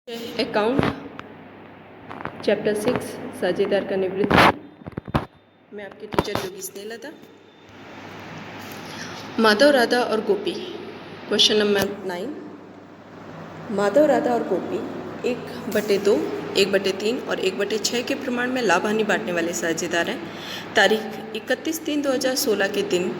Account chapter 6 साझेदार का निवृत्ति। मैं आपकी टीचर योगी स्नेहलता। माधव, राधा और गोपी। Question number 9। माधव, राधा और गोपी 1/2, 1/3 और 1/6 के प्रमाण में लाभ हानि बांटने वाले साझेदार हैं। तारीख 31/3/2016 के दिन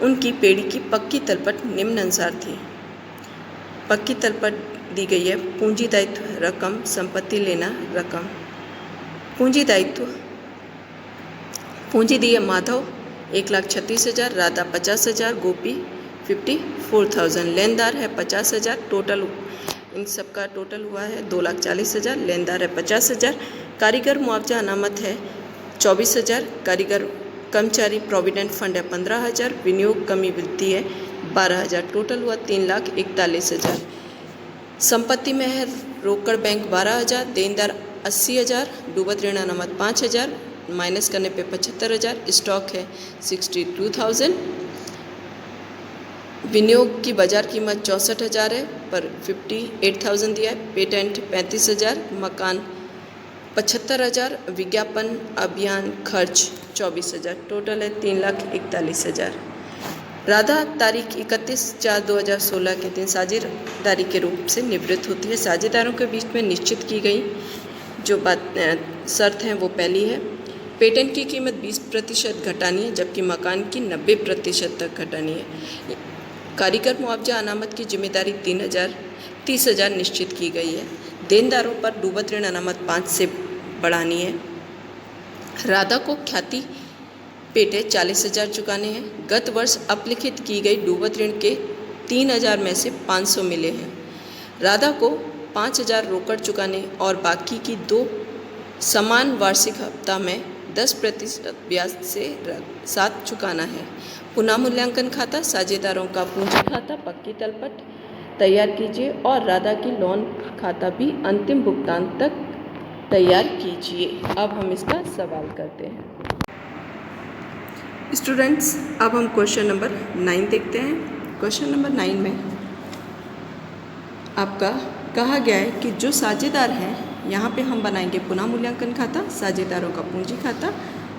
उनकी पेड़ी की पक्की तलपट निम्नानुसार थी। पक्की तलपट दी गई है। पूंजी दायित्व रकम, संपत्ति लेना रकम। पूंजी दायित्व पूंजी दी है माधव 1,36,000, राधा 50,000, गोपी 54,000। लेनदार है 50,000। टोटल इन सबका टोटल हुआ है 2,40,000। लेनदार है 50,000। कारीगर मुआवजा अनामत है 24,000। कारीगर कर्मचारी प्रोविडेंट फंड है 15,000। विनियोग कमी वृद्धि है 12,000। टोटल हुआ 3,41,000। संपत्ति में है रोकड़ बैंक 12,000, देनदार 80,000, डूबत ऋण अनामत 5,000, माइनस करने पे 75,000। स्टॉक है 62,000। विनियोग की बाजार कीमत 64,000 है, पर 58,000 दिया है। पेटेंट 35,000, मकान 75,000, विज्ञापन अभियान खर्च 24,000। टोटल है 3,41,000। राधा तारीख 31/4/2016 के दिन साझेदारी के रूप से निवृत्त होती है। साझेदारों के बीच में निश्चित की गई जो शर्त है वो पहली है, पेटेंट की कीमत 20% घटानी है, जबकि मकान की 90% तक घटानी है। कारीगर मुआवजा अनामत की जिम्मेदारी 30,000 निश्चित की गई है। देनदारों पर डूबत ऋण अनामत 5 से बढ़ानी है। राधा को ख्याति पेटे 40,000 चुकाने हैं। गत वर्ष अपलिखित की गई डूबत ऋण के 3,000 में से 500 मिले हैं। राधा को 5,000 रोकड़ चुकाने और बाकी की 2 समान वार्षिक हफ्ता में 10% ब्याज से साथ चुकाना है। पुनः मूल्यांकन खाता, साझेदारों का पूंजी खाता पक्की तलपट तैयार कीजिए और राधा की लोन खाता भी अंतिम भुगतान तक तैयार कीजिए। अब हम इसका सवाल करते हैं। स्टूडेंट्स, अब हम क्वेश्चन नंबर 9 देखते हैं। क्वेश्चन नंबर 9 में आपका कहा गया है कि जो साझेदार हैं, यहाँ पे हम बनाएंगे पुनः मूल्यांकन खाता, साझेदारों का पूंजी खाता,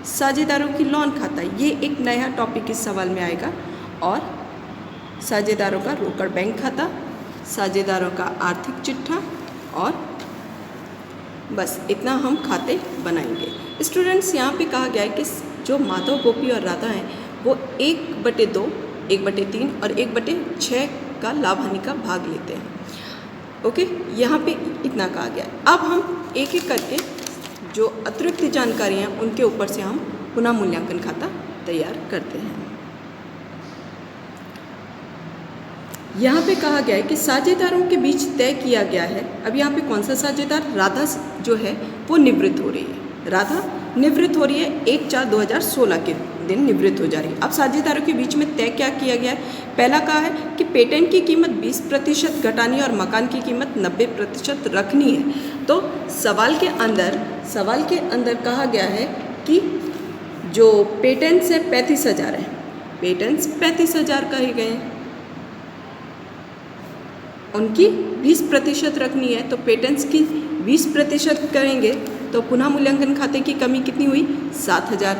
साझेदारों की लोन खाता। ये एक नया टॉपिक इस सवाल में आएगा। और साझेदारों का रोकड़ बैंक खाता, साझेदारों का आर्थिक चिट्ठा, और बस इतना हम खाते बनाएंगे। स्टूडेंट्स, यहाँ पे कहा गया है कि जो माधव, गोपी और राधा हैं वो 1/2, 1/3 और 1/6 का लाभ हानि का भाग लेते हैं। ओके, यहाँ पे इतना कहा गया है। अब हम एक एक करके जो अतिरिक्त जानकारी हैं उनके ऊपर से हम पुनः मूल्यांकन खाता तैयार करते हैं। यहाँ पे कहा गया है कि साझेदारों के बीच तय किया गया है। अब यहाँ पे कौन सा साझेदार, राधा जो है वो निवृत्त हो रही है। राधा निवृत्त हो रही है 1/4/2016 के दिन निवृत्त हो जा रही है। अब साझेदारों के बीच में तय क्या किया गया है? पहला कहा है कि पेटेंट की कीमत 20% घटानी और मकान की कीमत 90% रखनी है। तो सवाल के अंदर कहा गया है कि जो पेटेंट्स है 35,000 है, पेटेंट्स 35,000 कहे गए हैं, उनकी 20% रखनी है। तो पेटेंट्स की 20% करेंगे तो पुनः मूल्यांकन खाते की कमी कितनी हुई? 7,000।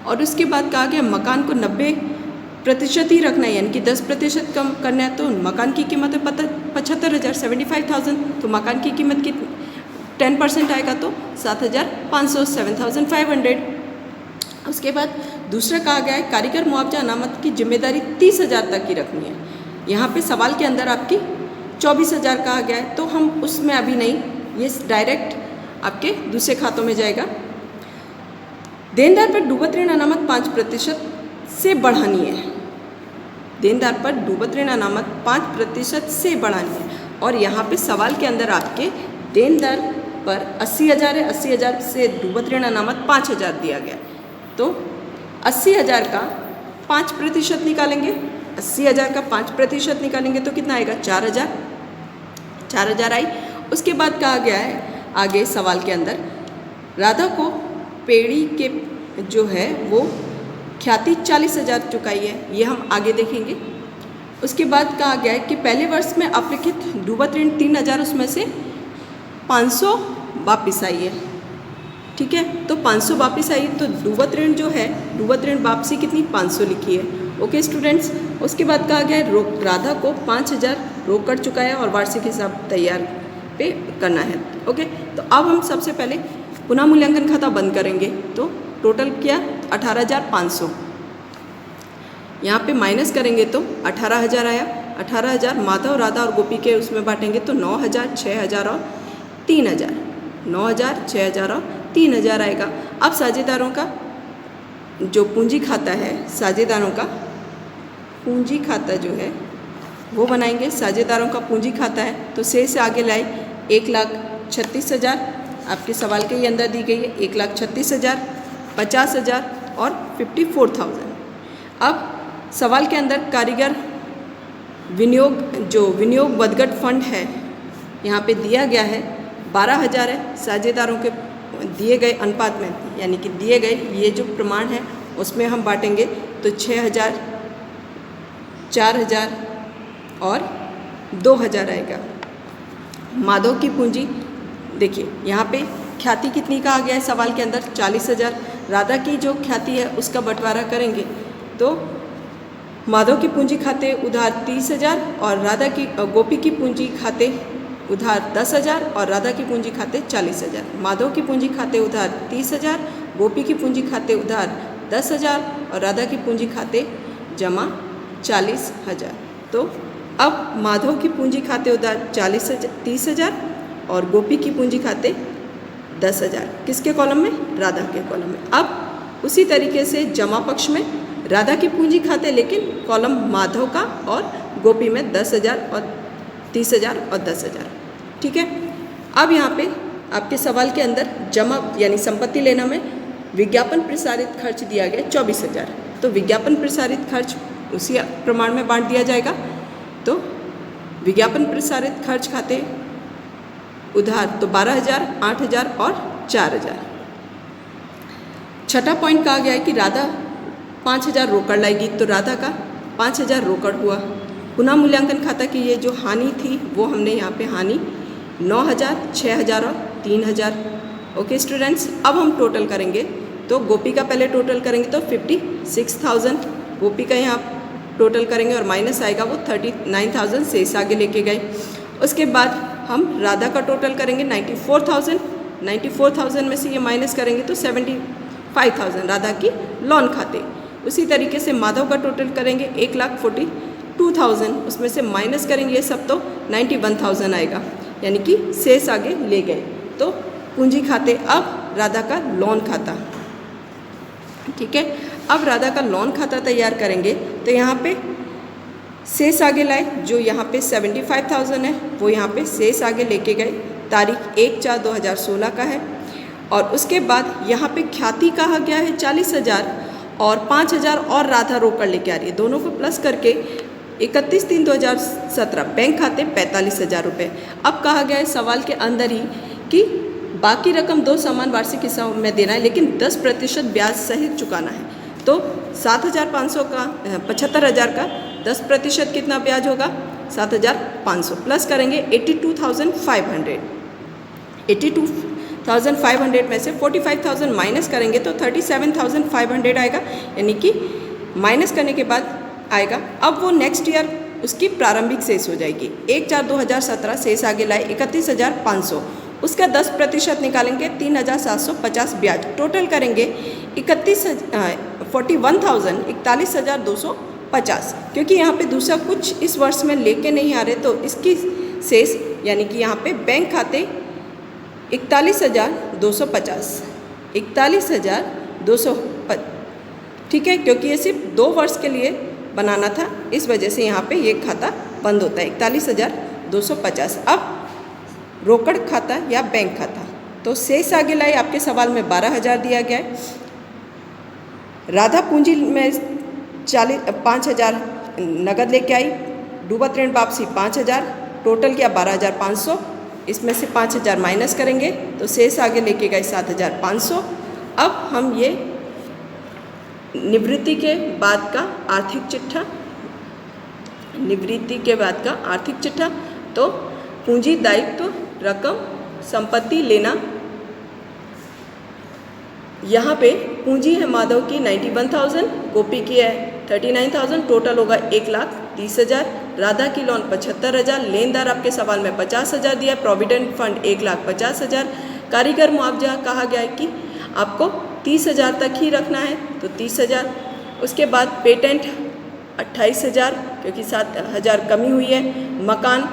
और उसके बाद कहा गया मकान को 90% ही रखना है, यानी कि 10% कम करना है। तो मकान की कीमत है 75,000, 75,000। तो मकान की कीमत की 10% आएगा तो 7,500, 7,500। उसके बाद दूसरा कहा गया है कारीगर मुआवजा अनामत की जिम्मेदारी 30,000 तक ही रखनी है। यहाँ पे सवाल के अंदर आपकी 24,000 कहा गया है, तो हम उसमें अभी नहीं, ये डायरेक्ट आपके दूसरे खातों में जाएगा। देनदार पर डूबत ऋण अनामत 5% से बढ़ानी है। देनदार पर डूबत ऋण अनामत 5% से बढ़ानी है। और यहाँ पे सवाल के अंदर आपके देनदार पर 80,000 है, 80,000 से डूबत ऋण अनामत 5,000 दिया गया। तो 80,000 का 5% निकालेंगे। 80,000 का 5% निकालेंगे तो कितना आएगा? 4,000। 4,000 आई। उसके बाद कहा गया है आगे सवाल के अंदर राधा को पेड़ी के जो है वो ख्याति 40,000 चुकाई है, ये हम आगे देखेंगे। उसके बाद कहा गया है कि पहले वर्ष में अपलिखित डूबत ऋण 3,000 उसमें से 500 वापस आई है, ठीक है। तो 500 वापस आई तो डूबत ऋण जो है, डूबत ऋण वापसी कितनी 500 लिखी है। ओके स्टूडेंट्स, उसके बाद कहा गया है राधा को 5000 रोक कर चुका है और वार्षिक हिसाब तैयार पे करना है। ओके, तो अब हम सबसे पहले पुनः मूल्यांकन खाता बंद करेंगे। तो टोटल क्या 18,500, यहाँ पे माइनस करेंगे तो 18,000 आया। 18,000 माधव, राधा और गोपी के उसमें बांटेंगे तो 9,000, 6,000 और 3,000, 9,000, 6,000 और 3,000 आएगा। अब साझेदारों का जो पूंजी खाता है, साझेदारों का पूंजी खाता जो है वो बनाएंगे। साझेदारों का पूंजी खाता है तो शेष से आगे लाए 1,36,000, आपके सवाल के ही अंदर दी गई है 1,36,000, 50,000 और 54,000। अब सवाल के अंदर कारीगर विनियोग, जो विनियोग बदगट फंड है यहाँ पे दिया गया है 12,000 है। साझेदारों के दिए गए अनुपात में, यानी कि दिए गए ये जो प्रमाण है उसमें हम बांटेंगे तो 6,000, 4,000 और 2,000 आएगा। माधव की पूंजी देखिए यहाँ पे ख्याति कितनी कहा गया है सवाल के अंदर 40,000। राधा की जो ख्याति है उसका बंटवारा करेंगे तो माधव की पूंजी खाते उधार 30,000 और राधा की गोपी की पूंजी खाते उधार 10,000 और राधा की पूंजी खाते 40,000। माधव की पूंजी खाते उधार 30,000, गोपी की पूंजी खाते उधार 10,000 और राधा की पूंजी खाते जमा 40,000। तो अब माधव की पूंजी खाते उधार 30,000 और गोपी की पूंजी खाते 10,000, किसके कॉलम में, राधा के कॉलम में। अब उसी तरीके से जमा पक्ष में राधा की पूंजी खाते लेकिन कॉलम माधव का और गोपी में 10,000 और 30,000 और 10,000, ठीक है। अब यहाँ पे आपके सवाल के अंदर जमा यानी संपत्ति लेना में विज्ञापन प्रसारित खर्च दिया गया 24,000, तो विज्ञापन प्रसारित खर्च उसी प्रमाण में बांट दिया जाएगा। तो विज्ञापन प्रसारित खर्च खाते उधार तो 12,000, 8,000 और 4,000। छठा पॉइंट कहा गया है कि राधा 5,000 रोकड़ लाएगी, तो राधा का 5,000 रोकड़ हुआ। पुनः मूल्यांकन खाता की ये जो हानि थी वो हमने यहाँ पे हानि 9,000, 6,000 और 3,000। ओके स्टूडेंट्स, अब हम टोटल करेंगे तो गोपी का पहले टोटल करेंगे तो 56,000 गोपी का यहाँ टोटल करेंगे और माइनस आएगा वो 39,000 शेष आगे लेके गए। उसके बाद हम राधा का टोटल करेंगे 94,000, 94,000 में से ये माइनस करेंगे तो 75,000 राधा की लोन खाते। उसी तरीके से माधव का टोटल करेंगे 1,42,000, उसमें से माइनस करेंगे ये सब तो 91,000 आएगा, यानी कि शेष आगे ले गए। तो पूंजी खाते अब राधा का लोन खाता, ठीक है। अब राधा का लोन खाता तैयार करेंगे तो यहाँ पे शेष आगे लाए, जो यहाँ पे 75,000 है वो यहाँ पे शेष आगे लेके गए। तारीख 1/4/2016 का है। और उसके बाद यहाँ पे ख्याति कहा गया है 40,000 और 5,000 और राधा रोकड़ लेके आ रही है, दोनों को प्लस करके 31/3/2017 बैंक खाते 45,000 रुपये। अब कहा गया है सवाल के अंदर ही कि बाकी रकम दो समान वार्षिक हिस्सों में देना है लेकिन 10% ब्याज सहित चुकाना है। तो 7,500 का 75,000 का 10% कितना ब्याज होगा 7,500 प्लस करेंगे 82,500। 82,500 में से 45,000 माइनस करेंगे तो 37,500 आएगा, यानी कि माइनस करने के बाद आएगा। अब वो नेक्स्ट ईयर उसकी प्रारंभिक शेष हो जाएगी। 1/4/2017 शेष आगे लाए 31,500, उसका 10% निकालेंगे 3,750 ब्याज। टोटल करेंगे 41,250, क्योंकि यहाँ पे दूसरा कुछ इस वर्ष में लेके नहीं आ रहे तो इसकी शेष यानी कि यहाँ पे बैंक खाते 41,250, 41,250, ठीक है, क्योंकि ये सिर्फ 2 वर्ष के लिए बनाना था, इस वजह से यहाँ पे ये खाता बंद होता है 41,250। अब रोकड़ खाता या बैंक खाता, तो शेष आगे लाए आपके सवाल में 12,000 दिया गया है। राधा पूंजी में 5,000 नगद लेके आई, डूबत ऋण वापसी 5,000, टोटल किया 12,500, इसमें से 5,000 माइनस करेंगे तो शेष आगे लेके गए 7,500। अब हम ये निवृत्ति के बाद का आर्थिक चिट्ठा, निवृत्ति के बाद का आर्थिक चिट्ठा, तो पूंजी दायित्व रकम संपत्ति लेना। यहाँ पे पूंजी है माधव की 91,000, गोपी की है 39,000, टोटल होगा 1,30,000। राधा की लोन 75,000, लेनदार आपके सवाल में 50,000 दिया है, प्रोविडेंट फंड 1,50,000। कारीगर मुआवजा कहा गया है कि आपको 30,000 तक ही रखना है, तो 30,000। उसके बाद पेटेंट 28,000 क्योंकि 7,000 कमी हुई है। मकान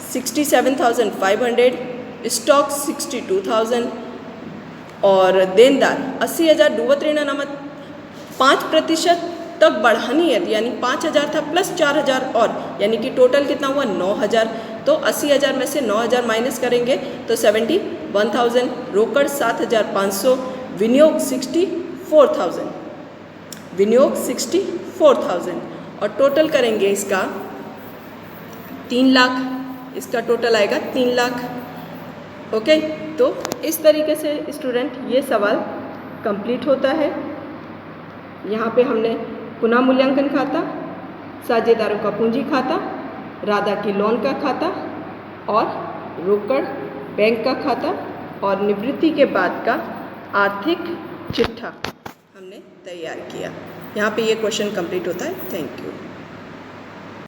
67,500, स्टॉक 62,000 और देनदार 80,000। डूबत ऋण अनामत 5% तक बढ़ानी है, यानी 5,000 था प्लस 4,000 और, यानी कि टोटल कितना हुआ 9,000। तो 80,000 में से 9,000 माइनस करेंगे तो 71,000। रोकड़ 7,500, विनियोग 64,000, विनियोग 64,000 और टोटल करेंगे इसका 3 लाख, इसका टोटल आएगा 3 लाख। ओके, तो इस तरीके से स्टूडेंट ये सवाल कंप्लीट होता है। यहाँ पे हमने पुनः मूल्यांकन खाता, साझेदारों का पूंजी खाता, राधा की लोन का खाता और रोकड़ बैंक का खाता और निवृत्ति के बाद का आर्थिक चिट्ठा हमने तैयार किया। यहाँ पे ये क्वेश्चन कंप्लीट होता है। Thank you.